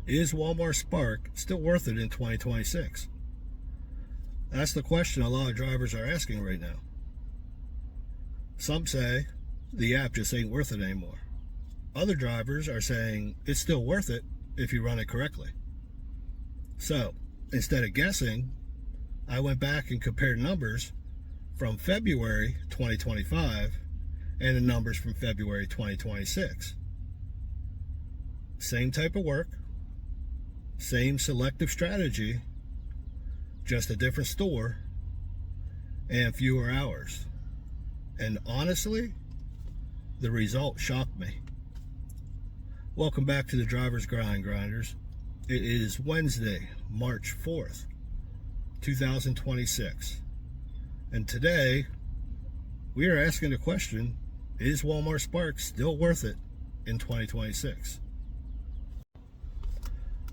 Is Walmart Spark still worth it in 2026? That's the question a lot of drivers are asking right now. Some say the app just ain't worth it anymore. Other drivers are saying it's still worth it if you run it correctly. So, instead of guessing, I went back and compared numbers from February 2025 and the numbers from February 2026. Same type of work, same selective strategy, just a different store and fewer hours. And honestly, the result shocked me. Welcome back to the Driver's Grind, Grinders. It is Wednesday, March 4th, 2026. And today, we are asking the question, is Walmart Spark still worth it in 2026?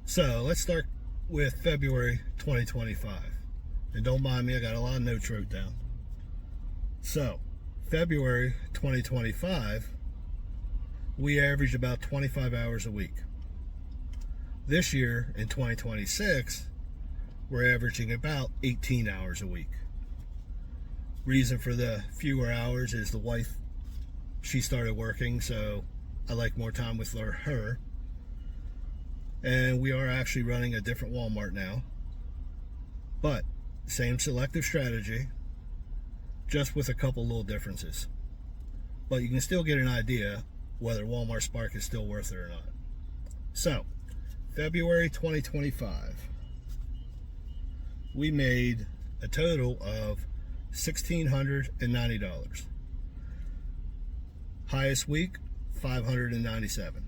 So let's start with February 2025. And don't mind me, I got a lot of notes wrote down. So, February 2025, we averaged about 25 hours a week. This year, in 2026, we're averaging about 18 hours a week. Reason for the fewer hours is the wife, she started working, so I like more time with her. And we are actually running a different Walmart now. But same selective strategy, just with a couple little differences. But you can still get an idea whether Walmart Spark is still worth it or not. So, February 2025, we made a total of $1,690. Highest week, $597.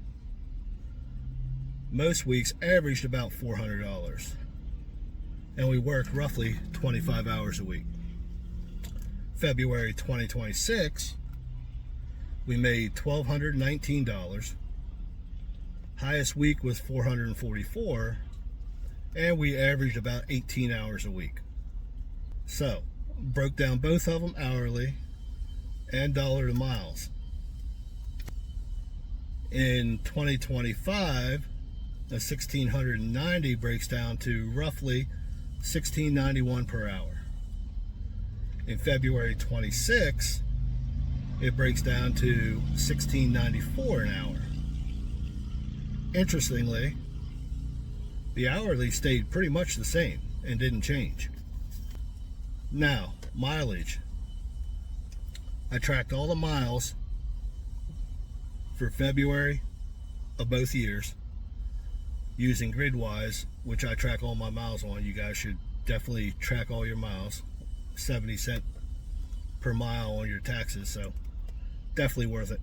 Most weeks averaged about $400. And we worked roughly 25 hours a week. February 2026, we made $1,219. Highest week was $444, and we averaged about 18 hours a week. So, broke down both of them hourly and dollar to miles. In 2025, the 1,690 breaks down to roughly $1,691 per hour. In February 26, it breaks down to $1,694 an hour. Interestingly, the hourly stayed pretty much the same and didn't change. Now, mileage. I tracked all the miles for February of both years using Gridwise, which I track all my miles on. You guys should definitely track all your miles. 70 cents per mile on your taxes, so definitely worth it.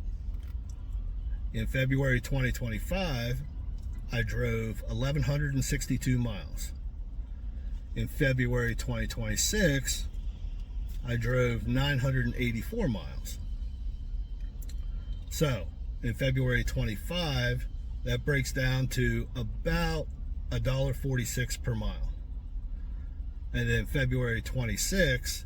In February 2025, I drove 1,162 miles. In February 2026, I drove 984 miles. So, in February 25, that breaks down to about $1.46 per mile. And then February 26,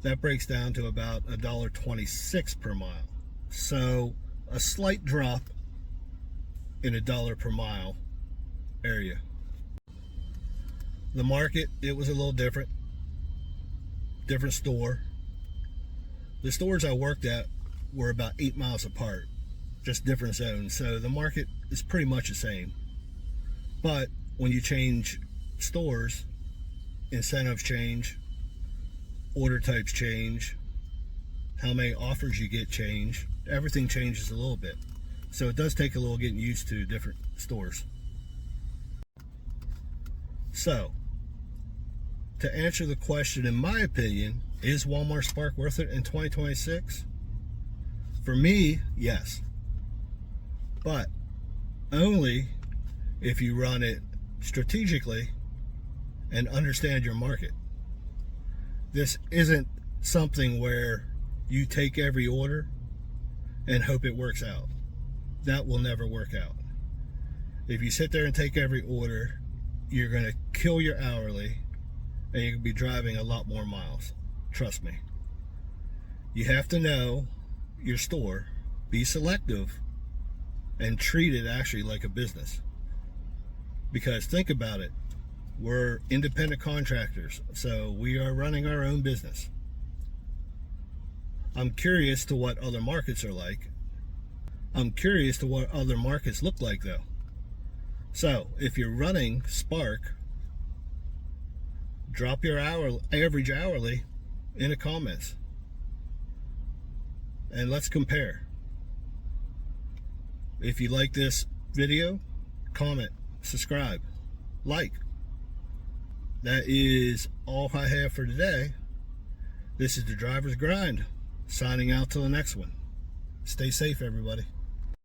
that breaks down to about $1.26 per mile. So a slight drop in $1 per mile area. The market, it was a little different store. The stores I worked at were about 8 miles apart, just different zones. So the market is pretty much the same. But when you change stores, incentives change, order types change, how many offers you get change, everything changes a little bit. So it does take a little getting used to different stores. So, to answer the question, in my opinion, is Walmart Spark worth it in 2026? For me, yes. But only if you run it strategically and understand your market. This isn't something where you take every order and hope it works out. That will never work out. If you sit there and take every order, you're going to kill your hourly and you're going to be driving a lot more miles. Trust me. You have to know your store, be selective, and treat it actually like a business. Because think about it, we're independent contractors, so we are running our own business. I'm curious to what other markets are like. I'm curious to what other markets look like though. So if you're running Spark, drop your average hourly in the comments and let's compare. If you like this video, comment, subscribe, like. That is all I have for today. This is the Driver's Grind, signing out till the next one. Stay safe, everybody.